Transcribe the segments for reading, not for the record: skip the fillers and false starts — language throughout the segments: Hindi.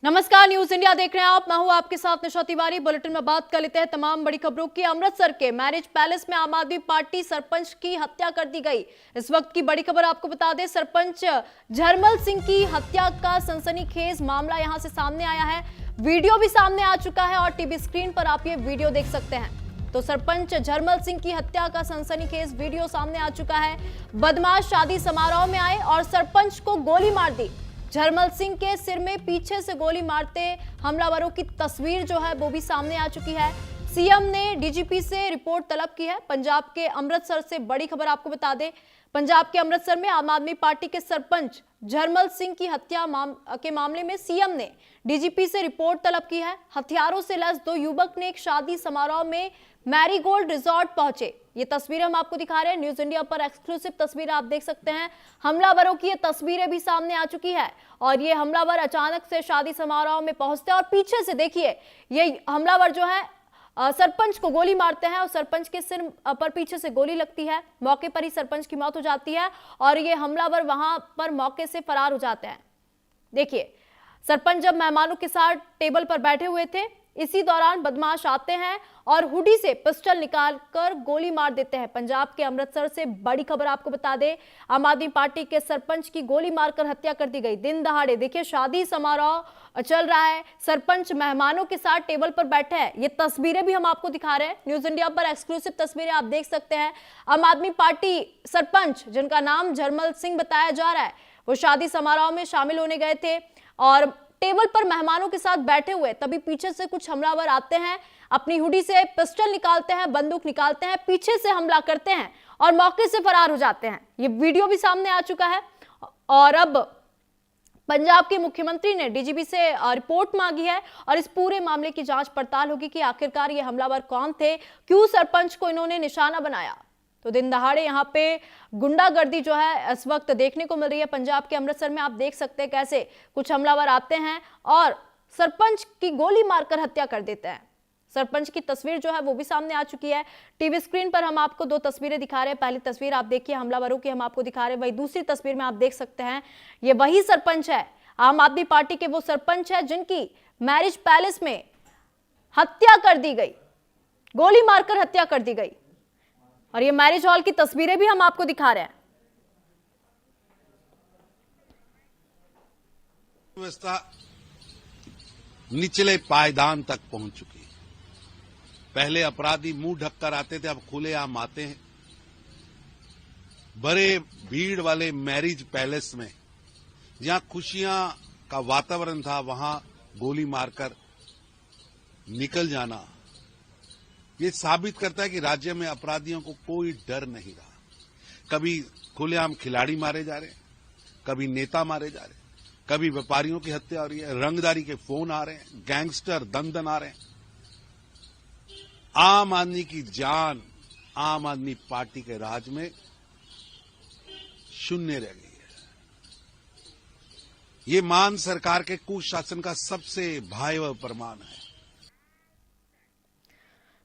नमस्कार, न्यूज इंडिया देख रहे हैं आप। मैं हूं आपके साथ निशा तिवारी। बुलेटिन में बात कर लेते हैं तमाम बड़ी खबरों की। अमृतसर के मैरिज पैलेस में आम आदमी पार्टी सरपंच की हत्या कर दी गई। इस वक्त की बड़ी खबर आपको बता दें, सरपंच झरमल सिंह की हत्या का सनसनीखेज मामला यहां से सामने आया है। वीडियो भी सामने आ चुका है और टीवी स्क्रीन पर आप ये वीडियो देख सकते हैं। तो सरपंच झरमल सिंह की हत्या का सनसनीखेज वीडियो सामने आ चुका है। बदमाश शादी समारोह में आए और सरपंच को गोली मार दी। झरमल सिंह के सिर में पीछे से गोली मारते हमलावरों की तस्वीर जो है वो भी सामने आ चुकी है। सीएम ने डीजीपी से रिपोर्ट तलब की है। पंजाब के अमृतसर से बड़ी खबर आपको बता दें, पंजाब के अमृतसर में आम आदमी पार्टी के सरपंच झरमल सिंह की हत्या के मामले में सीएम ने डीजीपी से रिपोर्ट तलब की है। हथियारों से लैस दो युवक ने एक शादी समारोह में मैरीगोल्ड रिजॉर्ट पहुंचे। ये तस्वीरें हम आपको दिखा रहे हैं, न्यूज इंडिया पर एक्सक्लूसिव तस्वीर आप देख सकते हैं। हमलावरों की ये तस्वीरें भी सामने आ चुकी है और ये हमलावर अचानक से शादी समारोह में पहुंचते हैं और पीछे से देखिए ये हमलावर जो है सरपंच को गोली मारते हैं और सरपंच के सिर पर पीछे से गोली लगती है। मौके पर ही सरपंच की मौत हो जाती है और ये हमलावर वहां पर मौके से फरार हो जाते हैं। देखिए, सरपंच जब मेहमानों के साथ टेबल पर बैठे हुए थे, इसी दौरान बदमाश आते हैं और हुडी से पिस्टल निकालकर गोली मार देते हैं। पंजाब के अमृतसर से बड़ी खबर आपको बता दें, आम आदमी पार्टी के सरपंच की गोली मारकर हत्या कर दी गई। दिन दहाड़े देखिए, शादी समारोह चल रहा है, सरपंच मेहमानों के साथ टेबल पर बैठे हैं। ये तस्वीरें भी हम आपको दिखा रहे हैं, न्यूज इंडिया पर एक्सक्लूसिव तस्वीरें आप देख सकते हैं। आम आदमी पार्टी सरपंच, जिनका नाम झरमल सिंह बताया जा रहा है, वो शादी समारोह में शामिल होने गए थे और टेबल पर मेहमानों के साथ बैठे हुए, तभी पीछे से कुछ हमलावर आते हैं, अपनी हुडी से पिस्टल निकालते हैं, बंदूक निकालते हैं, पीछे से हमला करते हैं और मौके से फरार हो जाते हैं। ये वीडियो भी सामने आ चुका है और अब पंजाब के मुख्यमंत्री ने डीजीपी से रिपोर्ट मांगी है और इस पूरे मामले की जांच पड़ताल होगी कि आखिरकार ये हमलावर कौन थे, क्यों सरपंच को इन्होंने निशाना बनाया। तो दिन दहाड़े यहाँ पे गुंडागर्दी जो है इस वक्त देखने को मिल रही है पंजाब के अमृतसर में। आप देख सकते हैं कैसे कुछ हमलावर आते हैं और सरपंच की गोली मारकर हत्या कर देते हैं। सरपंच की तस्वीर जो है वो भी सामने आ चुकी है। टीवी स्क्रीन पर हम आपको दो तस्वीरें दिखा रहे हैं। पहली तस्वीर आप देखिए, हमलावरों की हम आपको दिखा रहे हैं। वही दूसरी तस्वीर में आप देख सकते हैं ये वही सरपंच है, आम आदमी पार्टी के वो सरपंच है जिनकी मैरिज पैलेस में हत्या कर दी गई, गोली मारकर हत्या कर दी गई। और ये मैरिज हॉल की तस्वीरें भी हम आपको दिखा रहे हैं। व्यवस्था निचले पायदान तक पहुंच चुकी है। पहले अपराधी मुंह ढककर आते थे, अब खुलेआम आते हैं। बड़े भीड़ वाले मैरिज पैलेस में जहां खुशियां का वातावरण था, वहां गोली मारकर निकल जाना, ये साबित करता है कि राज्य में अपराधियों को कोई डर नहीं रहा। कभी खुलेआम खिलाड़ी मारे जा रहे हैं, कभी नेता मारे जा रहे हैं, कभी व्यापारियों की हत्या हो रही है, रंगदारी के फोन आ रहे हैं, गैंगस्टर दन आ रहे हैं। आम आदमी की जान आम आदमी पार्टी के राज में शून्य रह गई है। ये मान सरकार के कुशासन का सबसे भयावह प्रमाण है।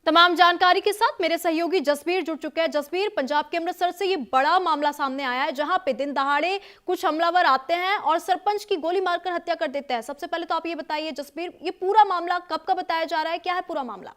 तमाम जानकारी के साथ मेरे सहयोगी जसबीर जुड़ चुके हैं। जसबीर, पंजाब के अमृतसर से ये बड़ा मामला सामने आया है जहां पे दिन दहाड़े कुछ हमलावर आते हैं और सरपंच की गोली मारकर हत्या कर देते हैं। सबसे पहले तो आप ये बताइए जसबीर, ये पूरा मामला कब का बताया जा रहा है, क्या है पूरा मामला?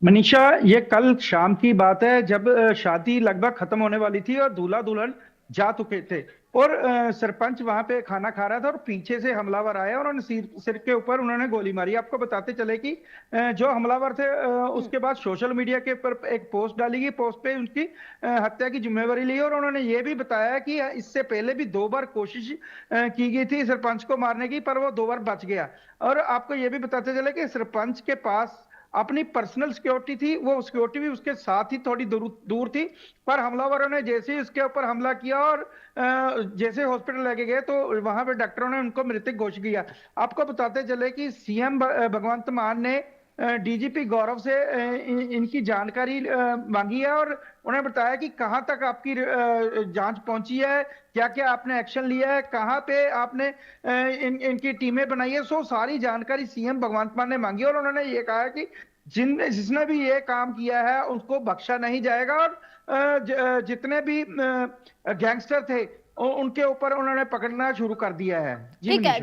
मनीषा, ये कल शाम की बात है जब शादी लगभग खत्म होने वाली थी और दूल्हा दुल्हन जा चुके थे और सरपंच वहां पे खाना खा रहा था और पीछे से हमलावर आए और उन्होंने सिर के ऊपर उन्होंने गोली मारी। आपको बताते चले कि जो हमलावर थे उसके बाद सोशल मीडिया के ऊपर एक पोस्ट डाली गई, पोस्ट पे उनकी हत्या की जिम्मेवारी ली और उन्होंने ये भी बताया कि इससे पहले भी 2 बार कोशिश की गई थी सरपंच को मारने की, पर वो 2 बार बच गया। और आपको ये भी बताते चले कि सरपंच के पास अपनी पर्सनल सिक्योरिटी थी, वो सिक्योरिटी भी उसके साथ ही थोड़ी दूर थी, पर हमलावरों ने जैसे ही उसके ऊपर हमला किया और जैसे हॉस्पिटल लेके गए तो वहां पे डॉक्टरों ने उनको मृतक घोषित किया। आपको बताते चले कि सीएम भगवंत मान ने डीजीपी गौरव से इनकी जानकारी मांगी है और उन्हें बताया कि कहां तक आपकी जांच पहुंची है, क्या क्या आपने एक्शन लिया है, कहां पे आपने इनकी टीमें बनाई है। सो सारी जानकारी सीएम भगवंत मान ने मांगी और उन्होंने ये कहा कि जिसने भी ये काम किया है उसको बख्शा नहीं जाएगा और जितने भी गैंगस्टर थे उनके ऊपर उन्होंने पकड़ना शुरू कर दिया है। जी ठीक है,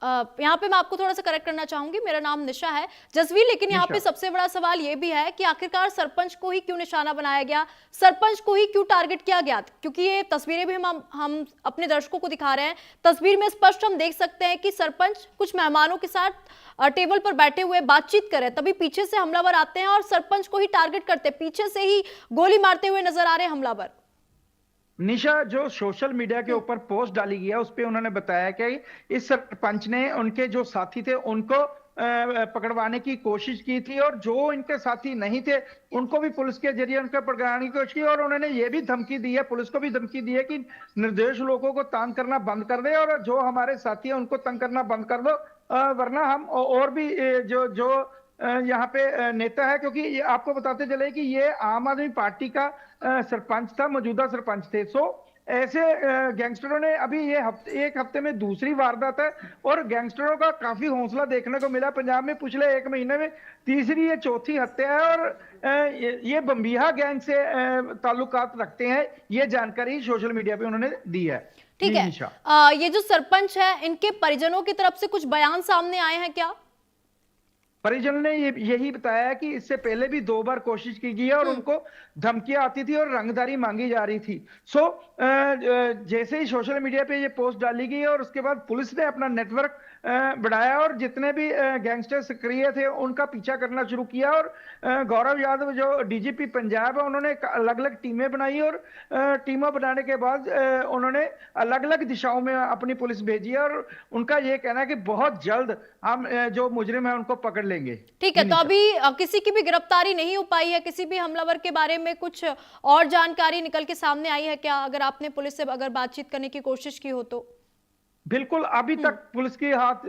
यहाँ पे मैं आपको थोड़ा सा करेक्ट करना चाहूंगी, मेरा नाम निशा है जसवीर, लेकिन यहाँ पे निशा। सबसे बड़ा सवाल ये भी है कि आखिरकार सरपंच को ही क्यों निशाना बनाया गया, सरपंच को ही क्यों टारगेट किया गया? क्योंकि ये तस्वीरें भी हम अपने दर्शकों को दिखा रहे हैं, तस्वीर में स्पष्ट हम देख सकते हैं कि सरपंच कुछ मेहमानों के साथ टेबल पर बैठे हुए बातचीत कर रहे हैं, तभी पीछे से हमलावर आते हैं और सरपंच को ही टारगेट करते हैं, पीछे से ही गोली मारते हुए नजर आ रहे हैं हमलावर। निशा, जो सोशल मीडिया के ऊपर पोस्ट डाली गई है उस पे उन्होंने बताया कि इस सरपंच ने उनके जो साथी थे उनको पकड़वाने की कोशिश की थी और जो इनके साथी नहीं थे उनको भी पुलिस के जरिए उनका पकड़वाने की कोशिश की और उन्होंने ये भी धमकी दी है, पुलिस को भी धमकी दी है कि निर्दोष लोगों को तंग करना बंद कर दे और जो हमारे साथी है उनको तंग करना बंद कर दो, वरना हम और भी जो जो यहाँ पे नेता है, क्योंकि ये आपको बताते चले कि ये आम आदमी पार्टी का सरपंच था, मौजूदा सरपंच थे। सो ऐसे गैंगस्टरों ने अभी ये एक हफ्ते में दूसरी वारदात है और गैंगस्टरों का काफी हौसला देखने को मिला पंजाब में पिछले एक महीने में, तीसरी ये चौथी हत्या है और ये बम्बिहा गैंग से ताल्लुकात रखते हैं, ये जानकारी सोशल मीडिया पे उन्होंने दी है। ठीक है, ये जो सरपंच है इनके परिजनों की तरफ से कुछ बयान सामने आए हैं क्या? परिजनों ने यही बताया कि इससे पहले भी 2 बार कोशिश की गई है और उनको धमकियां आती थी और रंगदारी मांगी जा रही थी। सो जैसे ही सोशल मीडिया पे ये पोस्ट डाली गई और उसके बाद पुलिस ने अपना नेटवर्क बढ़ाया और जितने भी गैंगस्टर सक्रिय थे उनका पीछा करना शुरू किया और गौरव यादव जो डीजीपी पंजाब है उन्होंने अलग अलग टीमें बनाई और टीमें बनाने के बाद उन्होंने अलग अलग दिशाओं में अपनी पुलिस भेजी है और उनका ये कहना है कि बहुत जल्द हम जो मुजरिम है उनको पकड़ लेंगे। ठीक है, तो अभी किसी की भी गिरफ्तारी नहीं हो पाई है, किसी भी हमलावर के बारे में कुछ और जानकारी निकल के सामने आई है क्या, अगर आपने पुलिस से अगर बातचीत करने की कोशिश की हो तो? बिल्कुल, अभी तक पुलिस के हाथ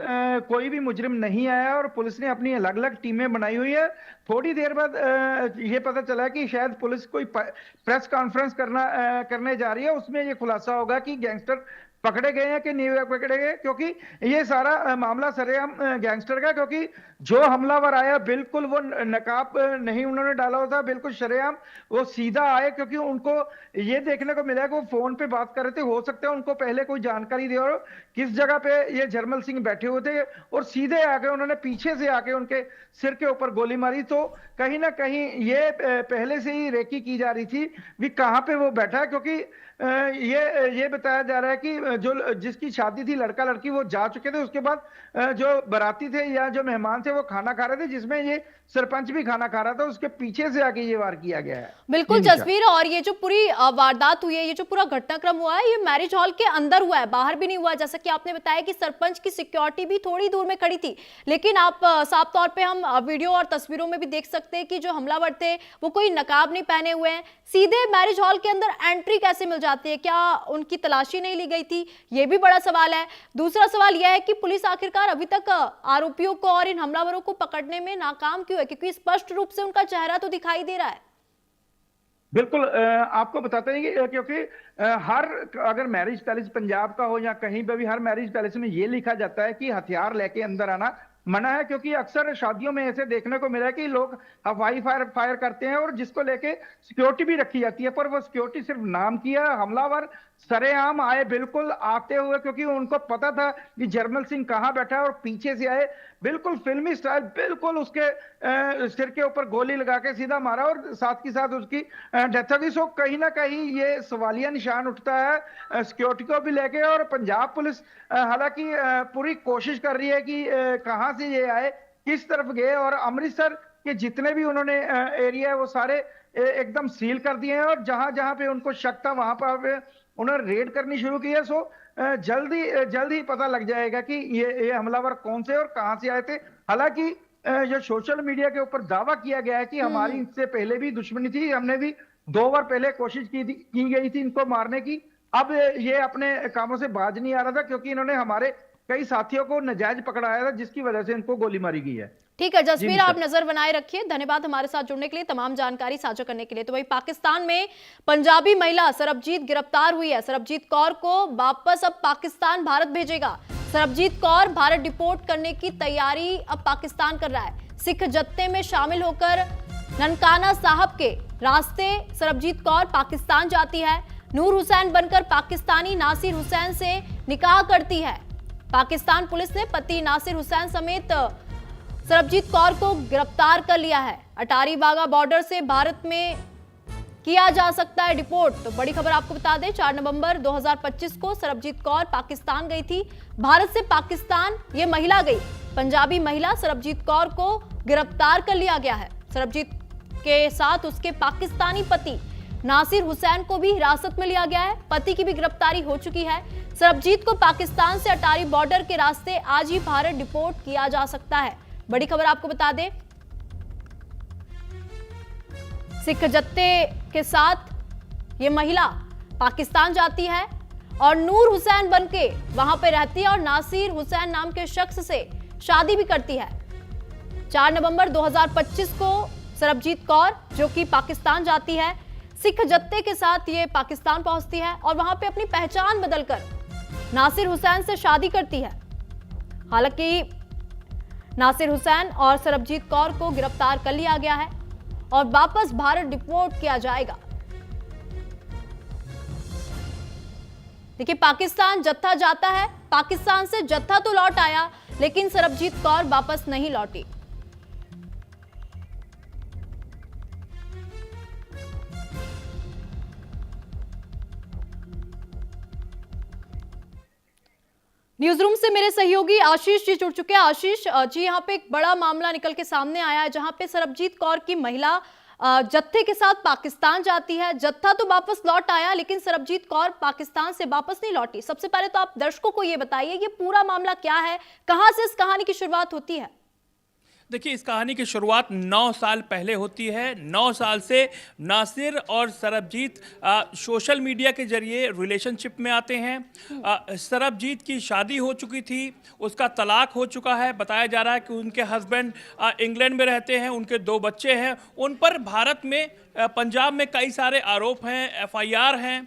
कोई भी मुजरिम नहीं आया और पुलिस ने अपनी अलग अलग टीमें बनाई हुई है। थोड़ी देर बाद ये पता चला कि शायद पुलिस कोई प्रेस कॉन्फ्रेंस करने जा रही है, उसमें ये खुलासा होगा कि गैंगस्टर पकड़े गए हैं कि नहीं पकड़े गए, क्योंकि ये सारा मामला सरेआम गैंगस्टर का, क्योंकि जो हमलावर आया बिल्कुल वो नकाब नहीं उन्होंने डाला होता, बिल्कुल सरेआम वो सीधा आए, क्योंकि उनको ये देखने को मिला कि वो फोन पे बात कर रहे थे, हो सकता है उनको पहले कोई जानकारी दी और किस जगह पे ये जरमल सिंह बैठे हुए थे और सीधे आके उन्होंने पीछे से आके उनके सिर के ऊपर गोली मारी। तो कहीं ना कहीं ये पहले से ही रेकी की जा रही थी कि कहाँ पे वो बैठा है, क्योंकि ये बताया जा रहा है कि जो जिसकी शादी थी लड़का लड़की वो जा चुके थे, उसके बाद जो बाराती थे या जो मेहमान थे वो खाना खा रहे थे जिसमें ये सरपंच भी खाना खा रहा था, उसके पीछे से आके ये वार किया गया है। बिल्कुल जसवीर, और ये जो पूरी वारदात हुई है, ये जो पूरा घटनाक्रम हुआ है, ये मैरिज हॉल के अंदर हुआ है, बाहर भी नहीं हुआ। जैसा कि आपने बताया कि सरपंच की सिक्योरिटी भी थोड़ी दूर में खड़ी थी, लेकिन आप साफ तौर पे हम वीडियो और तस्वीरों में भी देख सकते हैं कि जो हमलावर थे वो कोई नकाब नहीं पहने हुए हैं, सीधे मैरिज हॉल के अंदर एंट्री कैसे मिल जाती है? क्या उनकी तलाशी नहीं ली गई थी? ये भी बड़ा सवाल है। दूसरा सवाल यह है कि पुलिस आखिरकार अभी तक आरोपियों को और इन हमलावरों को पकड़ने में नाकाम क्यों है, क्योंकि स्पष्ट रूप से उनका चेहरा तो दिखाई दे रहा है। बिल्कुल, आपको बताते हैं कि क्योंकि अगर मैरिज पैलेस पंजाब का हो या कहीं पर भी हर मैरिज पैलेस में ये लिखा जाता है कि हथियार लेके अंदर आना मना है, क्योंकि अक्सर शादियों में ऐसे देखने को मिला है कि लोग हवाई फायर करते हैं और जिसको लेके सिक्योरिटी भी रखी जाती है, पर वो सिक्योरिटी सिर्फ नाम की है। हमलावर सरेआम आए बिल्कुल आते हुए, क्योंकि उनको पता था कि जरमल सिंह कहाँ बैठा है और पीछे से आए बिल्कुल फिल्मी स्टाइल, बिल्कुल उसके सिर के ऊपर गोली लगा के सीधा मारा और साथ ही साथ उसकी डेथ हो गई। सो कहीं ना कहीं ये सवालिया निशान उठता है सिक्योरिटी को भी लेके, और पंजाब पुलिस हालांकि पूरी कोशिश कर रही है कि कहाँ से ये आए, किस तरफ गए, और अमृतसर के जितने भी उन्होंने एरिया है वो सारे एकदम सील कर दिए हैं और जहां जहां पे उनको शक था वहां पर उन्होंने रेड करनी शुरू की है। सो जल्द ही पता लग जाएगा कि ये हमलावर कौन से और कहां से आए थे। हालांकि जो सोशल मीडिया के ऊपर दावा किया गया है कि हमारी इससे पहले भी दुश्मनी थी, हमने भी 2 बार पहले कोशिश की गई थी इनको मारने की, अब ये अपने कामों से बाज नहीं आ रहा था, क्योंकि इन्होंने हमारे कई साथियों को नाजायज पकड़ाया था जिसकी वजह से इनको गोली मारी गई है। ठीक है जसवीर, आप नजर बनाए रखिए। धन्यवाद हमारे साथ जुड़ने के लिए, तमाम जानकारी साझा करने के लिए। तो वही पाकिस्तान में पंजाबी महिला सरबजीत गिरफ्तार हुई है। सरबजीत कौर को वापस अब पाकिस्तान भारत भेजेगा। सरबजीत कौर भारत डिपोर्ट करने की तैयारी अब पाकिस्तान कर रहा है। सिख जत्थे में शामिल होकर ननकाना साहब के रास्ते सरबजीत कौर पाकिस्तान जाती है। नूर हुसैन बनकर पाकिस्तानी नासिर हुसैन से निकाह करती है। पाकिस्तान पुलिस ने पति नासिर हुसैन समेत सरबजीत कौर को गिरफ्तार कर लिया है। अटारी वाघा बॉर्डर से भारत में किया जा सकता है डिपोर्ट। तो बड़ी खबर आपको बता दें, 4 नवंबर 2025 को सरबजीत कौर पाकिस्तान गई थी। भारत से पाकिस्तान ये महिला गई। पंजाबी महिला सरबजीत कौर को गिरफ्तार कर लिया गया है। सरबजीत के साथ उसके पाकिस्तानी पति नासिर हुसैन को भी हिरासत में लिया गया है। पति की भी गिरफ्तारी हो चुकी है। सरबजीत को पाकिस्तान से अटारी बॉर्डर के रास्ते आज ही भारत डिपोर्ट किया जा सकता है। बड़ी खबर आपको बता दें, सिख जत्थे के साथ ये महिला पाकिस्तान जाती है और नूर हुसैन बनके वहां पे रहती है और नासिर हुसैन नाम के शख्स से शादी भी करती है। 4 नवंबर 2025 को सरबजीत कौर जो कि पाकिस्तान जाती है, सिख जत्थे के साथ ये पाकिस्तान पहुंचती है और वहां पे अपनी पहचान बदलकर नासिर हुसैन से शादी करती है। हालांकि नासिर हुसैन और सरबजीत कौर को गिरफ्तार कर लिया गया है और वापस भारत डिपोर्ट किया जाएगा। देखिए, पाकिस्तान जत्था जाता है, पाकिस्तान से जत्था तो लौट आया लेकिन सरबजीत कौर वापस नहीं लौटी। न्यूज रूम से मेरे सहयोगी आशीष जी जुड़ चुके हैं। आशीष जी, यहाँ पे एक बड़ा मामला निकल के सामने आया है जहां पे सरबजीत कौर की महिला जत्थे के साथ पाकिस्तान जाती है। जत्था तो वापस लौट आया लेकिन सरबजीत कौर पाकिस्तान से वापस नहीं लौटी। सबसे पहले तो आप दर्शकों को ये बताइए, ये पूरा मामला क्या है, कहां से इस कहानी की शुरुआत होती है? देखिए, इस कहानी की शुरुआत 9 साल पहले होती है। 9 साल से नासिर और सरबजीत सोशल मीडिया के जरिए रिलेशनशिप में आते हैं। सरबजीत की शादी हो चुकी थी, उसका तलाक हो चुका है। बताया जा रहा है कि उनके हस्बैंड इंग्लैंड में रहते हैं, उनके 2 बच्चे हैं। उन पर भारत में पंजाब में कई सारे आरोप हैं, FIR हैं।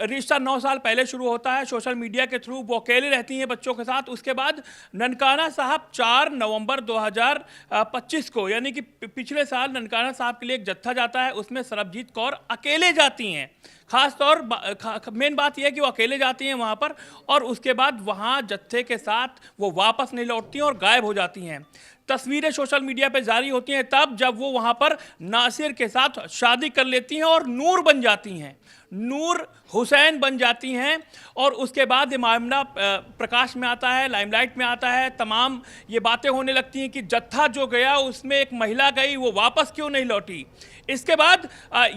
रिश्ता 9 साल पहले शुरू होता है सोशल मीडिया के थ्रू। वो अकेले रहती हैं बच्चों के साथ। उसके बाद ननकाना साहब 4 नवंबर 2025 को, यानी कि पिछले साल ननकाना साहब के लिए एक जत्था जाता है, उसमें सरबजीत कौर अकेले जाती हैं। मेन बात यह है कि वो अकेले जाती हैं वहाँ पर और उसके बाद वहाँ जत्थे के साथ वो वापस नहीं लौटती हैं और गायब हो जाती हैं। तस्वीरें सोशल मीडिया पे जारी होती हैं तब जब वो वहाँ पर नासिर के साथ शादी कर लेती हैं और नूर बन जाती हैं, नूर हुसैन बन जाती हैं। और उसके बाद ये मामला प्रकाश में आता है, लाइमलाइट में आता है। तमाम ये बातें होने लगती हैं कि जत्था जो गया उसमें एक महिला गई, वो वापस क्यों नहीं लौटी। इसके बाद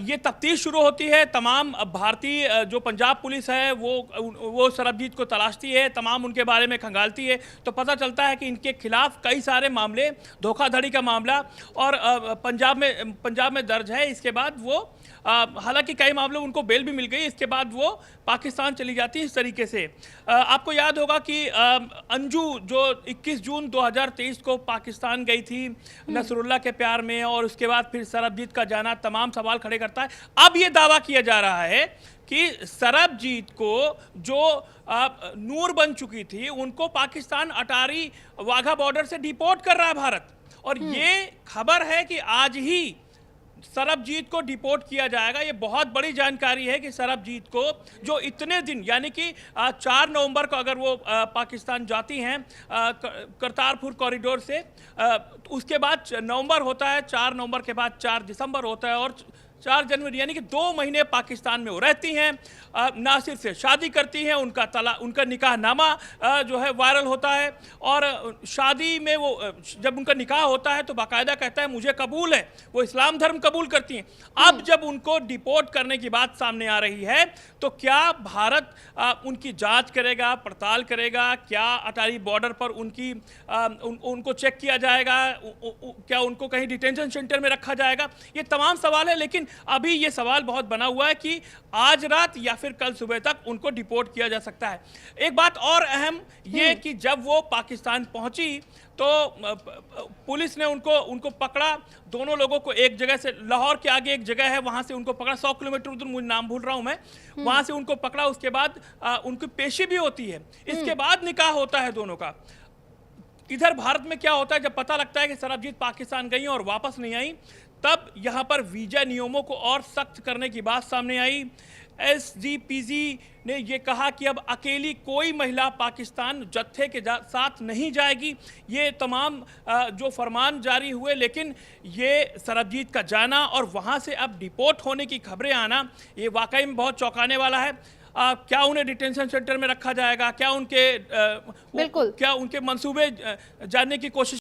ये तफ्तीश शुरू होती है। तमाम भारतीय जो पंजाब पुलिस है वो सरबजीत को तलाशती है, तमाम उनके बारे में खंगालती है। तो पता चलता है कि इनके खिलाफ कई सारे मामले, धोखाधड़ी का मामला और पंजाब में दर्ज है। इसके बाद वो हालांकि कई मामलों उनको बेल भी मिल गई। इसके बाद वो पाकिस्तान चली जाती है। इस तरीके से आपको याद होगा कि अंजू जो 21 जून 2023 को पाकिस्तान गई थी नसरुल्लाह के प्यार में, और उसके बाद फिर सरबजीत का जाना तमाम सवाल खड़े करता है। अब ये दावा किया जा रहा है कि सरबजीत को जो नूर बन चुकी थी उनको पाकिस्तान अटारी वाघा बॉर्डर से डिपोर्ट कर रहा है भारत। और ये खबर है कि आज ही सरबजीत को डिपोर्ट किया जाएगा। ये बहुत बड़ी जानकारी है कि सरबजीत को जो इतने दिन, यानी कि 4 नवंबर को अगर वो पाकिस्तान जाती हैं करतारपुर कॉरिडोर से, उसके बाद नवंबर होता है, 4 नवंबर के बाद 4 दिसंबर होता है और 4 जनवरी, यानी कि 2 महीने पाकिस्तान में वो रहती हैं। नासिर से शादी करती हैं, उनका निकाहनामा जो है वायरल होता है। और शादी में वो जब उनका निकाह होता है तो बाकायदा कहता है मुझे कबूल है, वो इस्लाम धर्म कबूल करती हैं। अब जब उनको डिपोर्ट करने की बात सामने आ रही है तो क्या भारत उनकी जांच करेगा, पड़ताल करेगा? क्या अटारी बॉर्डर पर उनको चेक किया जाएगा? क्या उनको कहीं डिटेंशन सेंटर में रखा जाएगा? ये तमाम सवाल है। लेकिन अभी ये सवाल बहुत बना हुआ है कि आज रात या फिर कल सुबह तक उनको डिपोर्ट किया जा सकता है। एक बात और अहम ये कि जब वो पाकिस्तान पहुंची तो पुलिस ने उनको पकड़ा। दोनों लोगों को एक जगह से, लाहौर के आगे एक जगह है, वहां से उनको पकड़ा, 100 किलोमीटर दूर, मुझे नाम भूल रहा हूं मैं, वहां से उनको पकड़ा। उसके बाद उनकी पेशी भी होती है। इसके बाद निकाह होता है दोनों का। इधर भारत में क्या होता है, जब पता लगता है कि सरबजीत पाकिस्तान गई और वापस नहीं आई, तब यहां पर वीजा नियमों को और सख्त करने की बात सामने आई। एसजीपीजी ने ये कहा कि अब अकेली कोई महिला पाकिस्तान जत्थे के साथ नहीं जाएगी। ये तमाम जो फरमान जारी हुए, लेकिन ये सरबजीत का जाना और वहाँ से अब डिपोर्ट होने की खबरें आना, ये वाकई में बहुत चौंकाने वाला है। क्या उन्हें डिटेंशन सेंटर में रखा जाएगा, क्या उनके बिल्कुल क्या उनके मंसूबे जानने की कोशिश